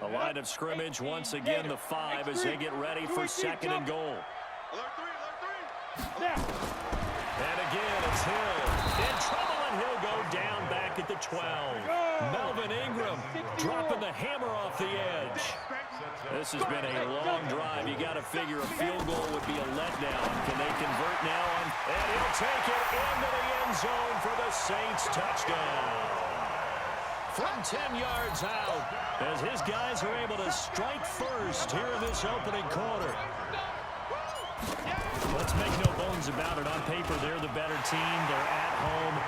The line of scrimmage once again the 5 as they get ready for 2nd and goal. And again, it's Hill. In trouble, and he'll go down back at the 12. Melvin Ingram dropping the hammer off the edge. This has been a long drive. You got to figure a field goal would be a letdown. Can they convert now? And he'll take it into the end zone for the Saints touchdown. From 10 yards out, as his guys are able to strike first here in this opening quarter. Let's make no bones about it. On paper, they're the better team. They're at home.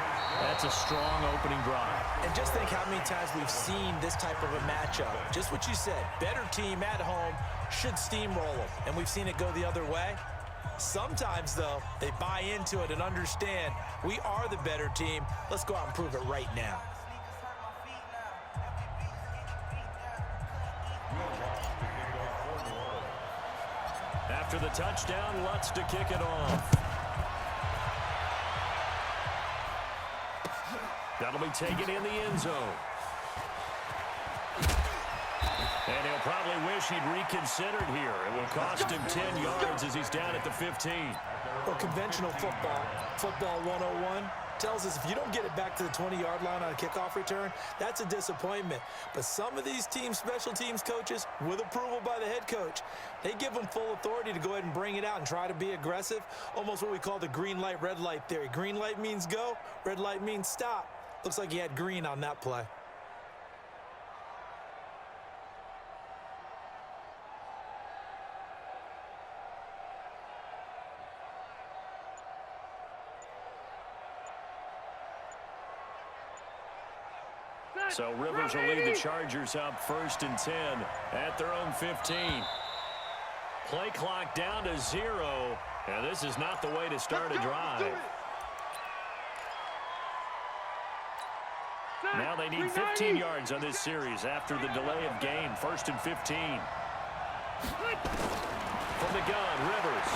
That's a strong opening drive. And just think how many times we've seen this type of a matchup. Just what you said, better team at home should steamroll them. And we've seen it go the other way. Sometimes, though, they buy into it and understand we are the better team. Let's go out and prove it right now. After the touchdown, Lutz to kick it off. That'll be taken in the end zone. And he'll probably wish he'd reconsidered here. It will cost him 10 yards as he's down at the 15. Well, conventional football 101, tells us if you don't get it back to the 20-yard line on a kickoff return, that's a disappointment. But some of these special teams coaches, with approval by the head coach, they give them full authority to go ahead and bring it out and try to be aggressive, almost what we call the green light, red light theory. Green light means go, red light means stop. Looks like he had green on that play. So Rivers will lead the Chargers up 1st and 10 at their own 15. Play clock down to 0, and this is not the way to start a drive. Now they need 15 yards on this series after the delay of game. 1st and 15. From the gun, Rivers.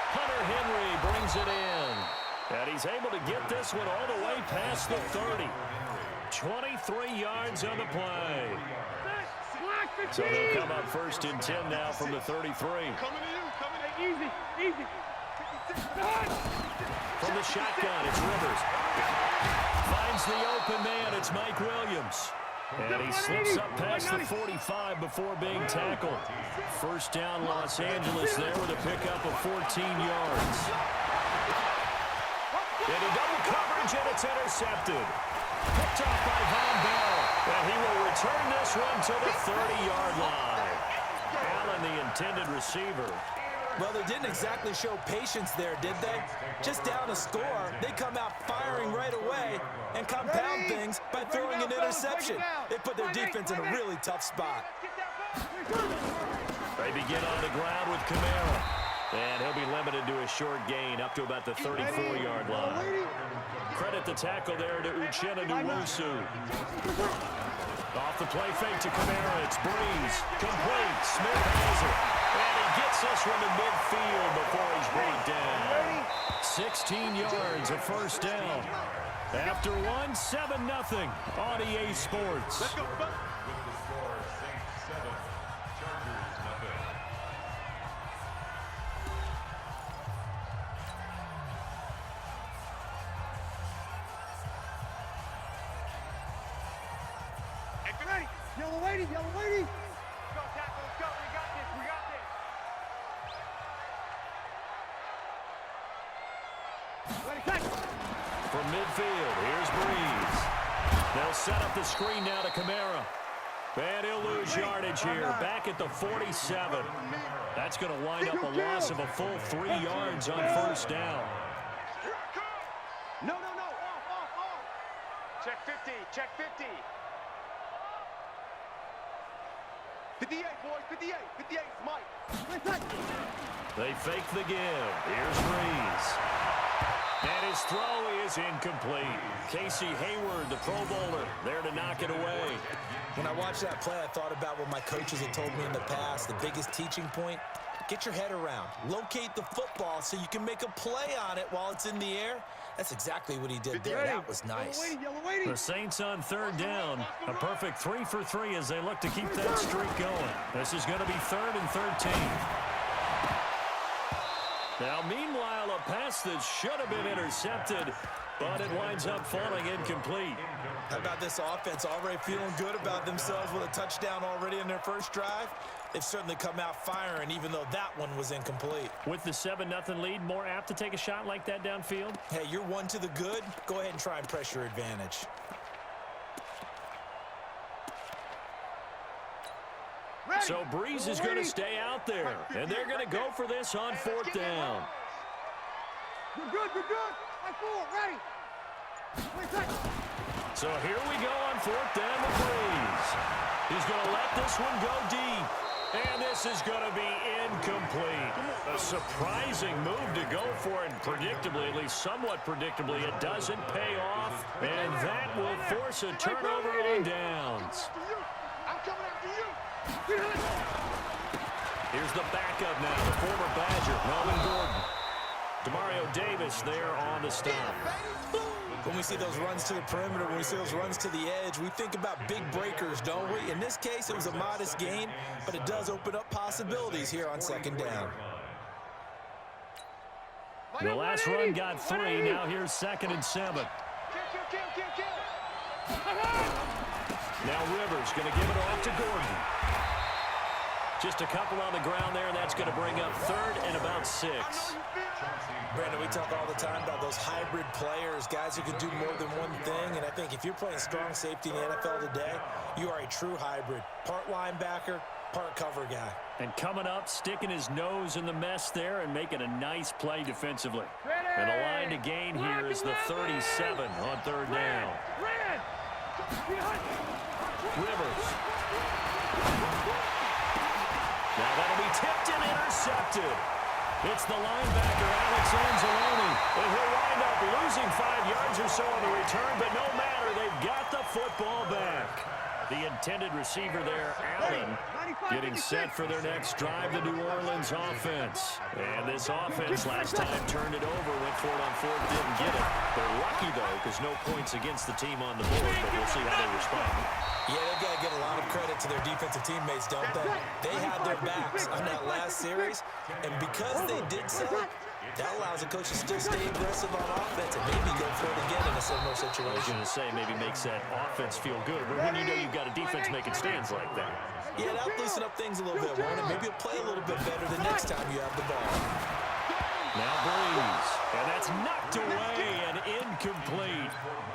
Hunter Henry brings it in. And he's able to get this one all the way past the 30. 23 yards on the play. So they'll come up 1st and 10 now from the 33. Easy. From the shotgun, it's Rivers. Finds the open man, it's Mike Williams. And he slips up past the 45 before being tackled. 1st down, Los Angeles there with a pickup of 14 yards. Into double coverage, and it's intercepted. Picked off by Von Bell, and he will return this one to the 30-yard line. Allen, the intended receiver. Well, they didn't exactly show patience there, did they? Just down a score, they come out firing right away and compound things by throwing an interception. They put their defense in a really tough spot. They begin on the ground with Kamara. And he'll be limited to a short gain up to about the 34-yard line. Credit the tackle there to Uchenna Nwosu. Off the play fake to Kamara. It's Breeze. Complete. Smith has it. And he gets this one to midfield before he's brought down. 16 yards, a 1st down. After 7-0 on EA Sports. Let's go. Yellow lady. Go, tackle, let's go. We got this. From midfield, here's Breeze. They'll set up the screen now to Kamara. And he'll lose yardage here, back at the 47. That's going to wind up a loss of a full 3 yards on 1st down. No. Off. Check 50. 58, boys, 58. 58 is Mike. They fake the give. Here's Breeze. And his throw is incomplete. Casey Hayward, the Pro Bowler, there to knock it away. When I watched that play, I thought about what my coaches had told me in the past. The biggest teaching point, get your head around. Locate the football so you can make a play on it while it's in the air. That's exactly what he did there. That was nice. The Saints on third down. A perfect 3 for 3 as they look to keep that streak going. This is going to be 3rd and 13. Now, meanwhile, a pass that should have been intercepted, but it winds up falling incomplete. How about this offense already feeling good about themselves with a touchdown already in their first drive? They've certainly come out firing, even though that one was incomplete. With the 7-0 lead, more apt to take a shot like that downfield? Hey, you're one to the good. Go ahead and try and press your advantage. So Breeze is going to stay out there, and they're going to go for this on 4th down. You're good, you're good. High forward, ready. So here we go on 4th down with Breeze. He's going to let this one go deep. And this is going to be incomplete. A surprising move to go for it. Predictably, at least somewhat predictably, it doesn't pay off. And that will force a turnover on downs. I'm coming after you. Here's the backup now, the former Badger, Melvin Gordon. Demario Davis there on the stop. When we see those runs to the perimeter, when we see those runs to the edge, we think about big breakers, don't we? In this case, it was a modest gain, but it does open up possibilities here on 2nd down. The last run got 3. Now here's 2nd and 7. Now Rivers going to give it off to Gordon. Just a couple on the ground there, and that's going to bring up 3rd and about 6. Brandon, we talk all the time about those hybrid players, guys who can do more than one thing, and I think if you're playing strong safety in the NFL today, you are a true hybrid. Part linebacker, part cover guy. And coming up, sticking his nose in the mess there and making a nice play defensively. And the line to gain here is the 37 on 3rd down. Rivers. Now that'll be tipped and intercepted. It's the linebacker, Alex Anzalone. And he'll wind up losing 5 yards or so on the return, but no matter, they've got the football back. The intended receiver there, Allen, getting set for their next drive, the New Orleans offense. And this offense last time turned it over, went for it on 4th, didn't get it. They're lucky, though, because no points against the team on the board, but we'll see how they respond. Yeah, they've got to give a lot of credit to their defensive teammates, don't they? They had their backs on that last series, and because they did so, that allows the coach to still stay aggressive on offense and maybe go for it again in a similar situation. I was going to say maybe makes that offense feel good, but when you know you've got a defense making stands like that. Yeah, that'll loosen up things a little bit, won't it? Maybe you'll play a little bit better the next time you have the ball. Now Breeze, and that's knocked away and incomplete.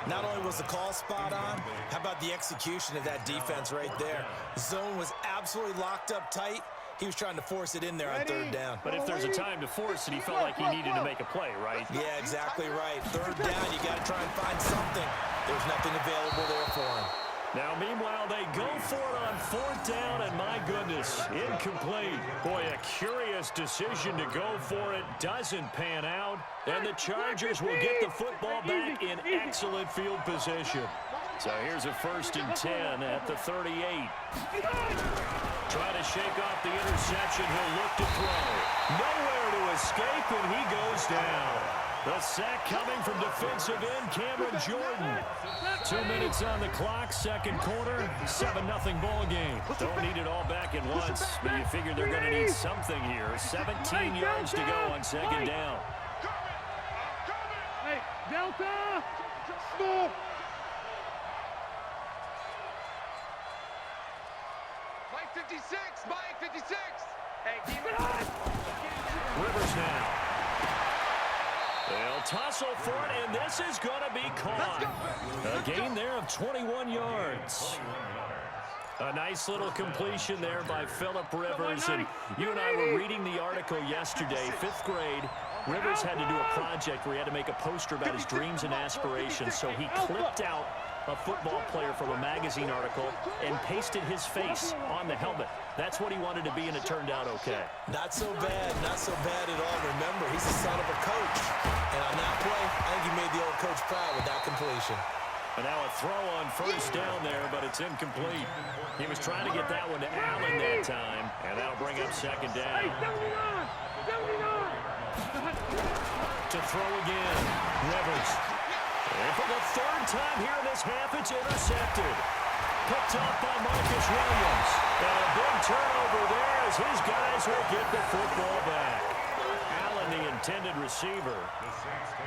Not only was the call spot on, how about the execution of that defense right there? Zone was absolutely locked up tight. He was trying to force it in there on 3rd down. But if there's a time to force it, he felt like he needed to make a play, right? Yeah, exactly right. 3rd down, you got to try and find something. There's nothing available there for him. Now, meanwhile, they go for it on 4th down, and my goodness, incomplete. Boy, a curious decision to go for it. Doesn't pan out, and the Chargers will get the football back in excellent field position. So here's a 1st and 10 at the 38. Trying to shake off the interception. He'll look to throw. Nowhere to escape, and he goes down. The sack coming from defensive end Cameron Jordan. 2 minutes on the clock, 2nd quarter, 7-0 ball game. Don't need it all back at once, but you figure they're going to need something here. 17 yards to go on 2nd down. Hey, Delta! Stop! Mike 56! Mike 56! Hey, keep it on! Rivers now. They'll tussle for it, and this is going to be caught. A gain there of 21 yards. A nice little completion there by Phillip Rivers. And you and I were reading the article yesterday, 5th grade. Rivers had to do a project where he had to make a poster about his dreams and aspirations. So he clipped out a football player from a magazine article and pasted his face on the helmet. That's what he wanted to be, and it turned out okay. Not so bad at all. Remember, he's the son of a coach. And on that play, I think he made the old coach proud with that completion. And now a throw on 1st down there, but it's incomplete. He was trying to get that one to Allen that time, and that'll bring up 2nd down. To throw again, Rivers. And for the third time here in this half, it's intercepted. Picked off by Marcus Williams. And a big turnover there as his guys will get the football back. Allen, the intended receiver.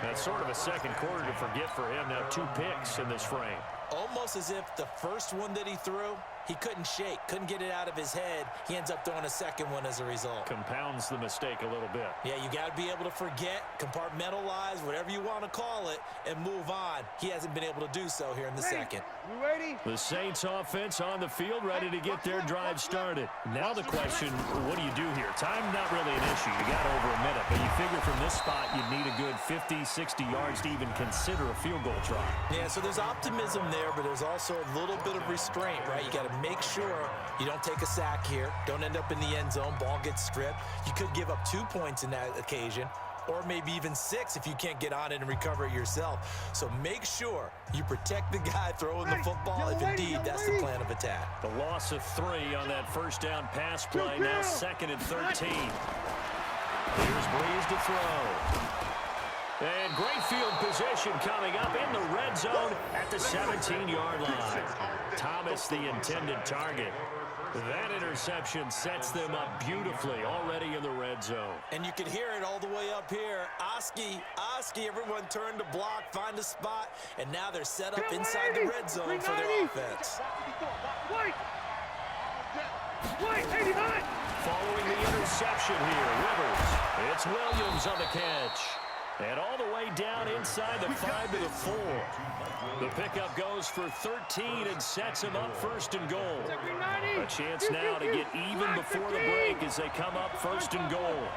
That's sort of a second quarter to forget for him. Now 2 picks in this frame. Almost as if the first one that he threw, he couldn't shake, couldn't get it out of his head. He ends up throwing a second one as a result. Compounds the mistake a little bit. Yeah, you got to be able to forget, compartmentalize, whatever you want to call it, and move on. He hasn't been able to do so here in the second. The Saints offense on the field, ready to get their drive started. Now the question, what do you do here? Time not really an issue. You got over a minute, but you figure from this spot you'd need a good 50, 60 yards to even consider a field goal try. Yeah, so there's optimism there, but there's also a little bit of restraint, right? You got to make sure you don't take a sack here, don't end up in the end zone, ball gets stripped. You could give up 2 points in that occasion, or maybe even 6 if you can't get on it and recover it yourself. So make sure you protect the guy throwing the football if indeed that's the plan of attack. The loss of 3 on that first down pass play, now 2nd and 13. Here's Breeze to throw. And great field position coming up in the red zone at the 17-yard line. Thomas, the intended target. That interception sets them up beautifully already in the red zone. And you can hear it all the way up here. Oski, everyone turned to block, find a spot, and now they're set up inside the red zone for their offense. Following the interception here, Rivers. It's Williams on the catch. And all the way down inside the 5 to the 4. The pickup goes for 13 and sets him up 1st and goal. A chance now to get even before the break as they come up 1st and goal.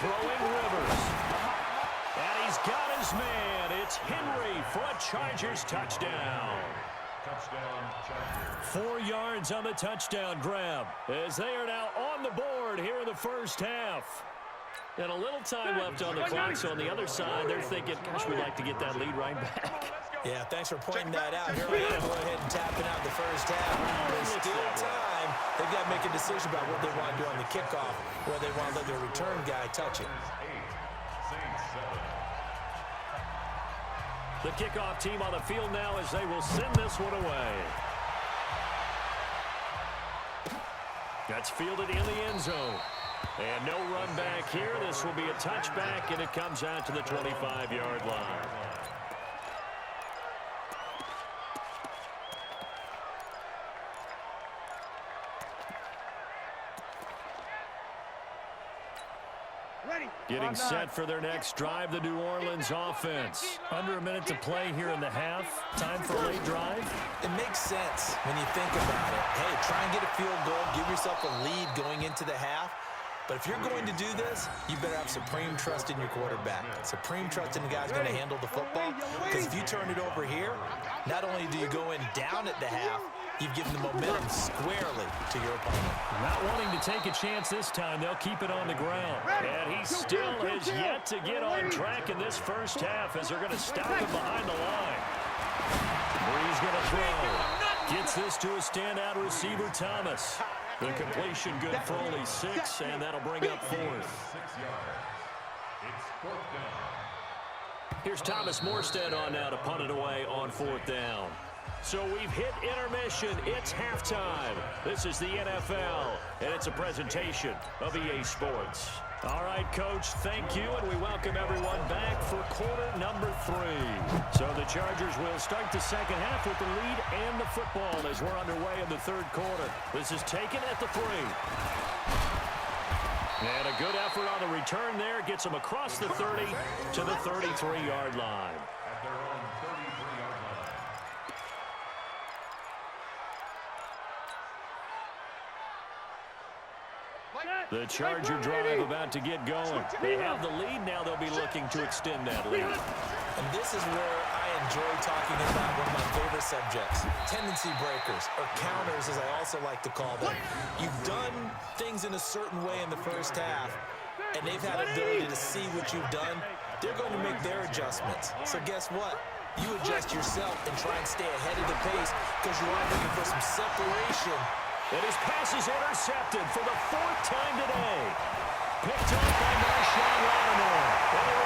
Throwing Rivers. And he's got his man. It's Henry for a Chargers touchdown. 4 yards on the touchdown grab as they are now on the board here in the first half. And a little time left on the clock, so on the other side, they're thinking, gosh, we'd like to get that lead right back. Yeah, thanks for pointing that out. Here I am going ahead and tapping out the first half. There's still time. They've got to make a decision about what they want to do on the kickoff, where they want to let their return guy touch it. The kickoff team on the field now as they will send this one away. That's fielded in the end zone. And no run back here. This will be a touchback, and it comes out to the 25-yard line. Getting set for their next drive, the New Orleans offense. Under a minute to play here in the half. Time for a late drive. It makes sense when you think about it. Hey, try and get a field goal. Give yourself a lead going into the half. But if you're going to do this, you better have supreme trust in your quarterback. Supreme trust in the guy's going to handle the football. Because if you turn it over here, not only do you go in down at the half, you've given the momentum squarely to your opponent. Not wanting to take a chance this time, they'll keep it on the ground. And he still has yet to get on track in this first half as they're going to stop him behind the line. Breeze going to throw. Gets this to a standout receiver, Thomas. The completion good for only 6, and that'll bring up 4th. Here's Thomas Morstead on now to punt it away on 4th down. So we've hit intermission. It's halftime. This is the NFL, and it's a presentation of EA Sports. All right, Coach, thank you, and we welcome everyone back for quarter number 3. So the Chargers will start the second half with the lead and the football as we're underway in the third quarter. This is taken at the 3. And a good effort on the return there. Gets them across the 30 to the 33-yard line. The Charger drive about to get going. They have the lead. Now they'll be looking to extend that lead. And this is where I enjoy talking about one of my favorite subjects, tendency breakers, or counters as I also like to call them. You've done things in a certain way in the first half, and they've had the ability to see what you've done. They're going to make their adjustments. So guess what? You adjust yourself and try and stay ahead of the pace because you are looking for some separation. And his pass is intercepted for the 4th time today. Picked up by Marshawn Lattimore. And the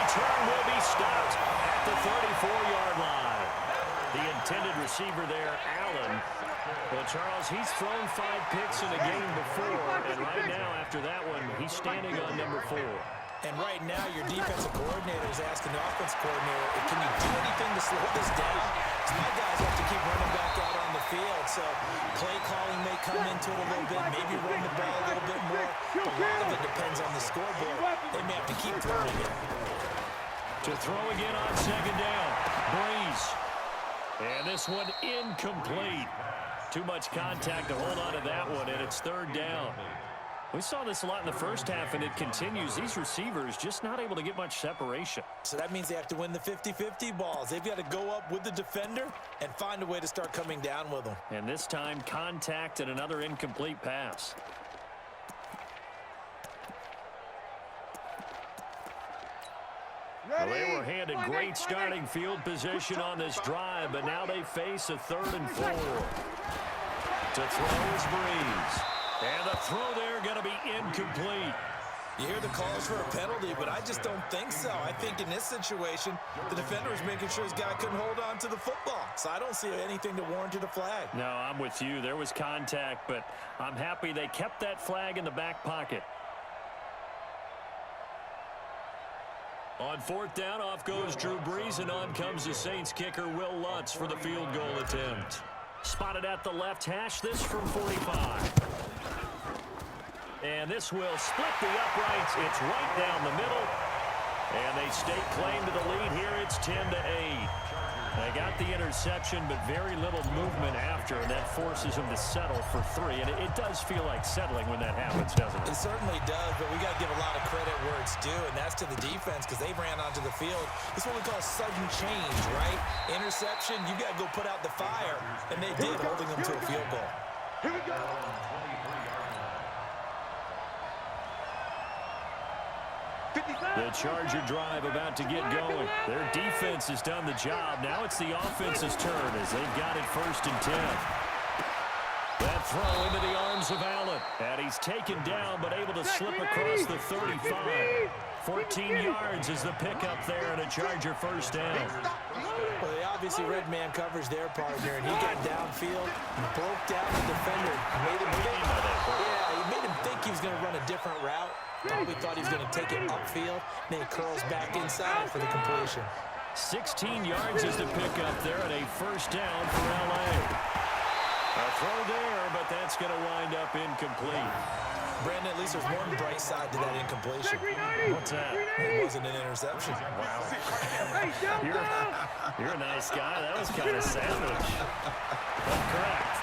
because he's thrown 5 picks in a game before, and right now, after that one, he's standing on number 4. And right now, your defensive coordinator is asking the offensive coordinator, can you do anything to slow this down? Because my guys have to keep running back out on the field, so play calling may come into it a little bit, maybe run the ball a little bit more. A lot of it depends on the scoreboard. They may have to keep throwing it. To throw again on second down. Breeze. And this one incomplete. Too much contact to hold on to that one, and it's third down. We saw this a lot in the first half, and it continues. These receivers just not able to get much separation. So that means they have to win the 50-50 balls. They've got to go up with the defender and find a way to start coming down with them. And this time, contact and another incomplete pass. Well, they were handed great starting field position on this drive, but now they face a 3rd and 4. To throw is Breeze. And the throw there going to be incomplete. You hear the calls for a penalty, but I just don't think so. I think in this situation, the defender is making sure his guy couldn't hold on to the football. So I don't see anything to warrant a flag. No, I'm with you. There was contact, but I'm happy they kept that flag in the back pocket. On 4th down, off goes Drew Brees, and on comes the Saints kicker, Will Lutz, for the field goal attempt. Spotted at the left hash, this from 45. And this will split the uprights. It's right down the middle. And they stake claim to the lead here. It's 10-8. They got the interception, but very little movement after, and that forces them to settle for 3. And it does feel like settling when that happens, doesn't it? It certainly does, but we got to give a lot of credit where it's due, and that's to the defense because they ran onto the field. This is what we call sudden change, right? Interception, you got to go put out the fire, and they did, holding them to a field goal. Here we go. The Charger drive about to get going. Their defense has done the job. Now it's the offense's turn as they've got it 1st and 10. That throw into the arms of Allen. And he's taken down but able to slip across the 35. 14 yards is the pickup there and a Charger 1st down. Well, they obviously red man coverage their partner, and he got downfield, broke down the defender, made him think, he made him think he was going to run a different route. Probably thought he was going to take it upfield, then he curls back inside for the completion. 16 yards is the pickup there and a 1st down for L.A. A throw there, but that's going to wind up incomplete. Brandon, at least there's one bright side to that incompletion. What's that? It wasn't an interception. Wow. You're a nice guy. That was kind of savage. But correct.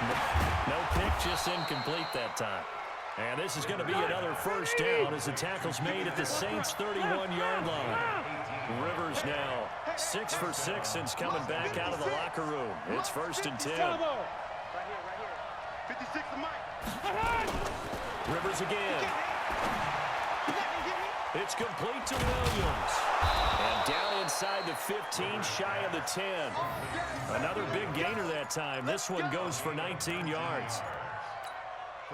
No pick, just incomplete that time. And this is going to be another 1st down as the tackle's made at the Saints' 31-yard line. Rivers now 6 for 6 since coming back out of the locker room. It's 1st and 10. Right here. 56 to Mike. Rivers again. It's complete to Williams. And down inside the 15, shy of the 10. Another big gainer that time. This one goes for 19 yards.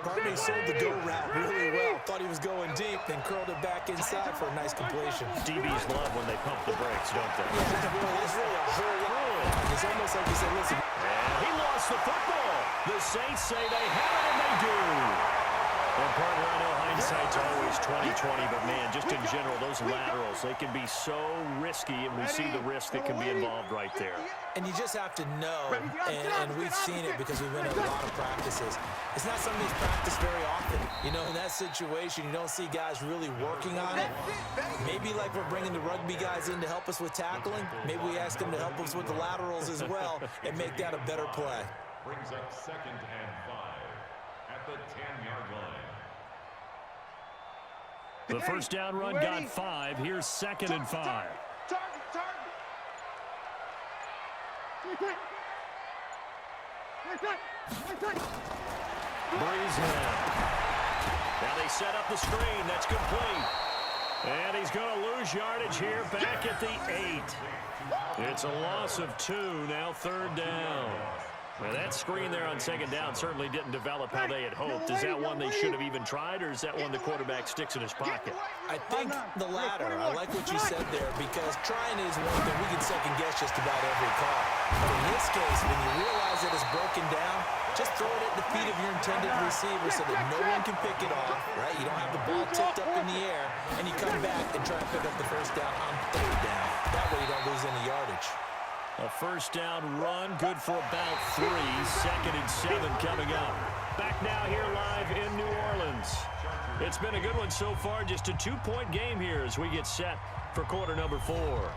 Barney sold the go route really well. Thought he was going deep, then curled it back inside for a nice completion. DBs love when they pump the brakes, don't they? Yeah, there's really a whole lot. It's almost like he said, listen. And he lost the football. The Saints say they have it, and they do. Well, partner, I know hindsight's always 20/20, but man, just in general, those laterals, they can be so risky, and we see the risk that can be involved right there. And you just have to know, and we've seen it because we've been at a lot of practices. It's not something that's practiced very often. You know, in that situation, you don't see guys really working on it. Maybe like we're bringing the rugby guys in to help us with tackling. Maybe we ask them to help us with the laterals as well and make that a better play. Brings up 2nd and 5 at the 10-yard line. The 1st down run got 5. Here's 2nd and 5. Target. Breeze now. Now they set up the screen. That's complete. And he's going to lose yardage here back at the 8. It's a loss of 2. Now 3rd down. Well, that screen there on 2nd down certainly didn't develop how they had hoped. Is that one they should have even tried, or is that one the quarterback sticks in his pocket? I think the latter. I like what you said there because trying is one thing. We can second guess just about every call. But in this case, when you realize that it's broken down, Just throw it at the feet of your intended receiver so that no one can pick it off, right? You don't have the ball tipped up in the air, and you come back and try to pick up the first down on third down. That way you don't lose any yardage. A first down run, good for about 3. 2nd and 7 coming up. Back now here live in New Orleans. It's been a good one so far, just a 2-point game here as we get set for quarter number 4.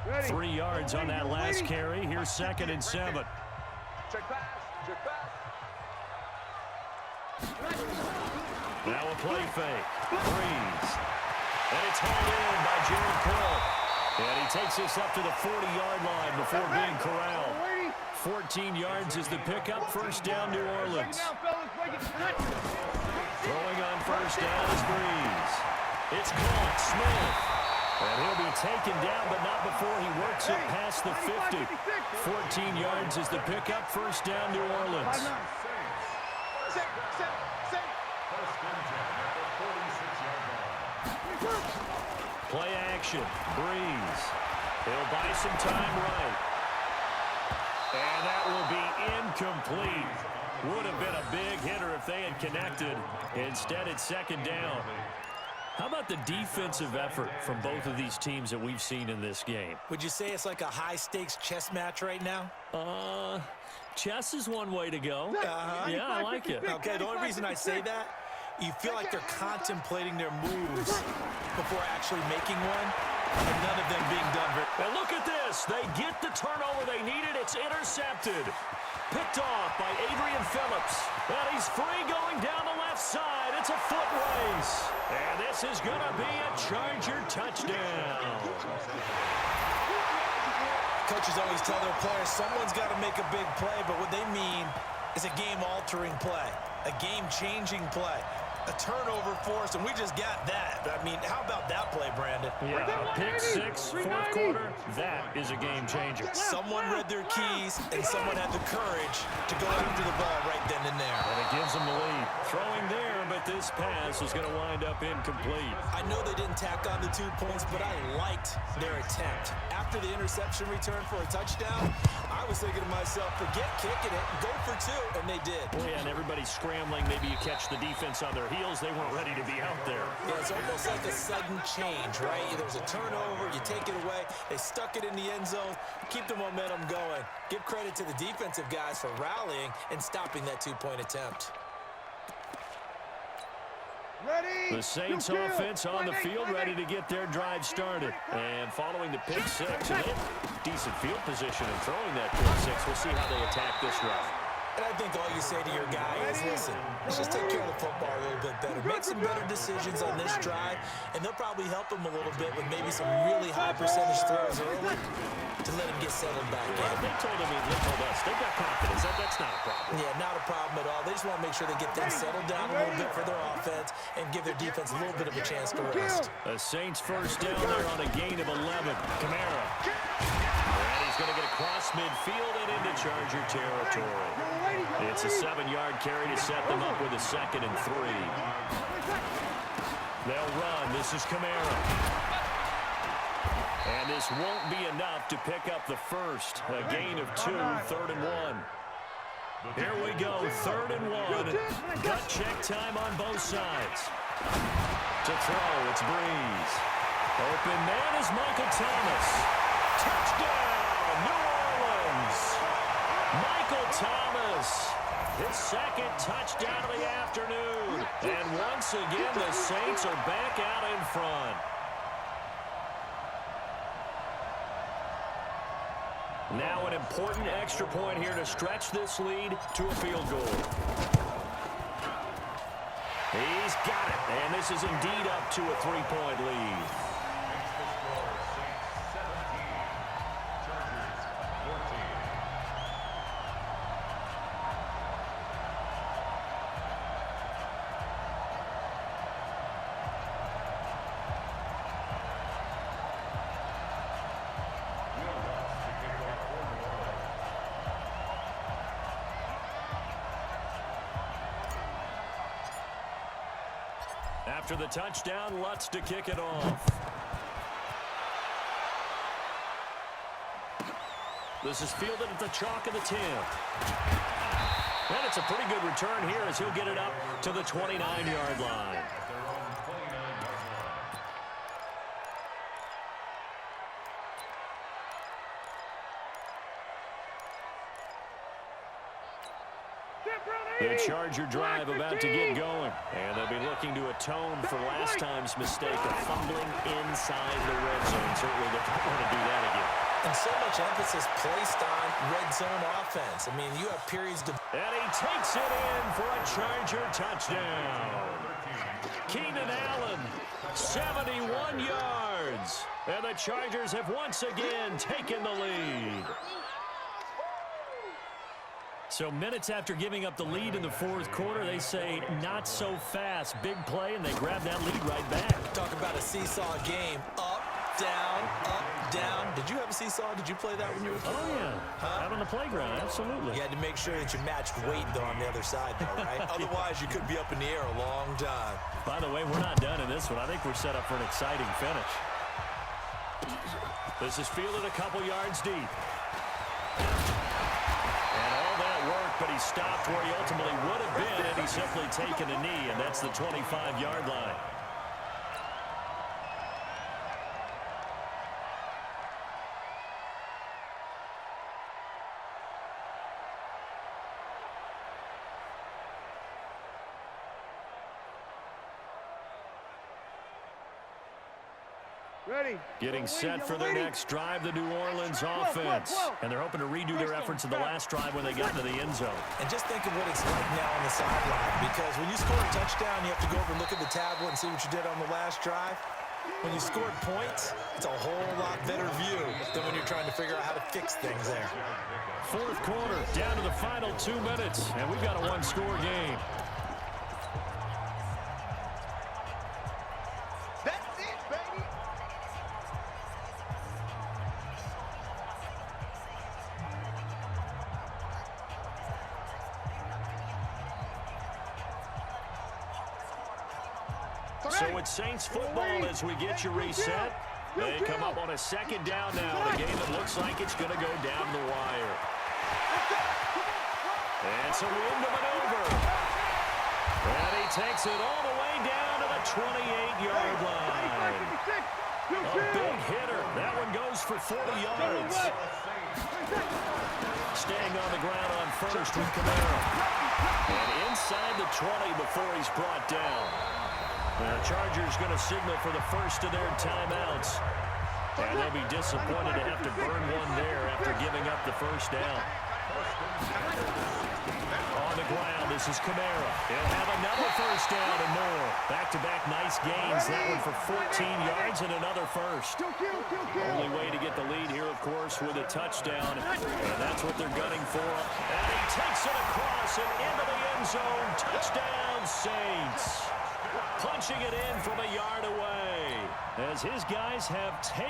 Ready. 3 yards on that last carry. Here's 2nd and 7. Check pass. Check pass. Now a play fake. Breeze. And it's hauled in by Jared Cole. And he takes this up to the 40-yard line before being corralled. 14 yards is the pickup. First down, New Orleans. Throwing on first down is Breeze. It's caught. Smith. And he'll be taken down, but not before he works it past the 50. 14 yards is the pickup. First down, New Orleans. Play action. Breeze. He'll buy some time right. And that will be incomplete. Would have been a big hitter if they had connected. Instead, it's 2nd down. How about the defensive effort from both of these teams that we've seen in this game? Would you say it's like a high-stakes chess match right now? Chess is one way to go. Yeah, I like it. Okay, the only reason I say that, you feel like they're contemplating their moves before actually making one, and none of them being done very well. And look at this. They get the turnover they needed. It's intercepted. Picked off by Adrian Phillips. And he's free going down the left side. It's a foot race. And this is going to be a Charger touchdown. Coaches always tell their players someone's got to make a big play, but what they mean is a game-altering play, a game-changing play, a turnover force, and we just got that. I mean, how about that play, Brandon? Yeah, pick 6, 4th quarter, that is a game changer. Someone read their keys, and someone had the courage to go after the ball right then and there. And it gives them the lead. Throwing there, but this pass is going to wind up incomplete. I know they didn't tack on the 2 points, but I liked their attempt. After the interception return for a touchdown, I was thinking to myself, forget kicking it, go for 2, and they did. Well, yeah, and everybody's scrambling. Maybe you catch the defense on their heels. They weren't ready to be out there. Yeah, it's almost like a sudden change, right? There's a turnover, you take it away, they stuck it in the end zone, keep the momentum going. Give credit to the defensive guys for rallying and stopping that 2-point attempt. Ready. The Saints offense on the field, ready to get their drive started. And following the pick 6, and they have decent field position and throwing that pick 6. We'll see how they attack this route. And I think all you say to your guy is, listen, let's just take care of the football a little bit better. Make some better decisions on this drive, and they'll probably help him a little bit with maybe some really high percentage throws early to let him get settled back in. They told him, they told us, they've got confidence. That's not a problem. Yeah, not a problem at all. They just want to make sure they get things settled down a little bit for their offense and give their defense a little bit of a chance to rest. The Saints first down there on a gain of 11. Kamara. And he's going to get across midfield and into Charger territory. It's a 7-yard carry to set them up with a 2nd and 3. They'll run. This is Kamara. And this won't be enough to pick up the first. A gain of 2, 3rd and 1. Here we go, 3rd and 1. Gut check time on both sides. To throw, it's Breeze. Open man is Michael Thomas. Touchdown, New Orleans. Michael Thomas, his 2nd touchdown of the afternoon. And once again, the Saints are back out in front. Now an important extra point here to stretch this lead to a field goal. He's got it, and this is indeed up to a 3-point lead. After the touchdown, Lutz to kick it off. This is fielded at the chalk of the 10. And it's a pretty good return here as he'll get it up to the 29-yard line. The Charger drive about to get going. And they'll be looking to atone for last time's mistake of fumbling inside the red zone. Certainly they don't want to do that again. And so much emphasis placed on red zone offense. I mean, you have periods to... And he takes it in for a Charger touchdown. Keenan Allen, 71 yards. And the Chargers have once again taken the lead. So minutes after giving up the lead in the fourth quarter, they say not so fast. Big play, and they grab that lead right back. Talk about a seesaw game. Up, down. Did you have a seesaw? Did you play that when you were a kid? Oh, yeah. Out on the playground, absolutely. You had to make sure that you matched weight, though, on the other side, though, right? Otherwise, you could be up in the air a long time. By the way, we're not done in this one. I think we're set up for an exciting finish. This is fielded a couple yards deep. But he stopped where he ultimately would have been, and he's simply taken a knee, and that's the 25-yard line. Ready. Getting set for their next drive, the New Orleans offense. And they're hoping to redo their efforts in the last drive when they got into the end zone. And just think of what it's like now on the sideline, because when you score a touchdown, you have to go over and look at the tablet and see what you did on the last drive. When you scored points, it's a whole lot better view than when you're trying to figure out how to fix things there. Fourth quarter, down to the final 2 minutes, and we've got a one-score game. So it's Saints football as we get you reset. They come up on a second down now in a game that looks like it's going to go down the wire. And it's a window maneuver. And he takes it all the way down to the 28-yard line. A big hitter. That one goes for 40 yards. Staying on the ground on first with Camara. And inside the 20 before he's brought down. The Chargers going to signal for the first of their timeouts. And they'll be disappointed to have to burn one there after giving up the first down. On the ground, this is Camara. He'll have another first down and more. Back-to-back nice gains. That one for 14 yards and another first. Only way to get the lead here, of course, with a touchdown. And that's what they're gunning for. And he takes it across and into the end zone. Touchdown, Saints. Punching it in from a yard away as his guys have taken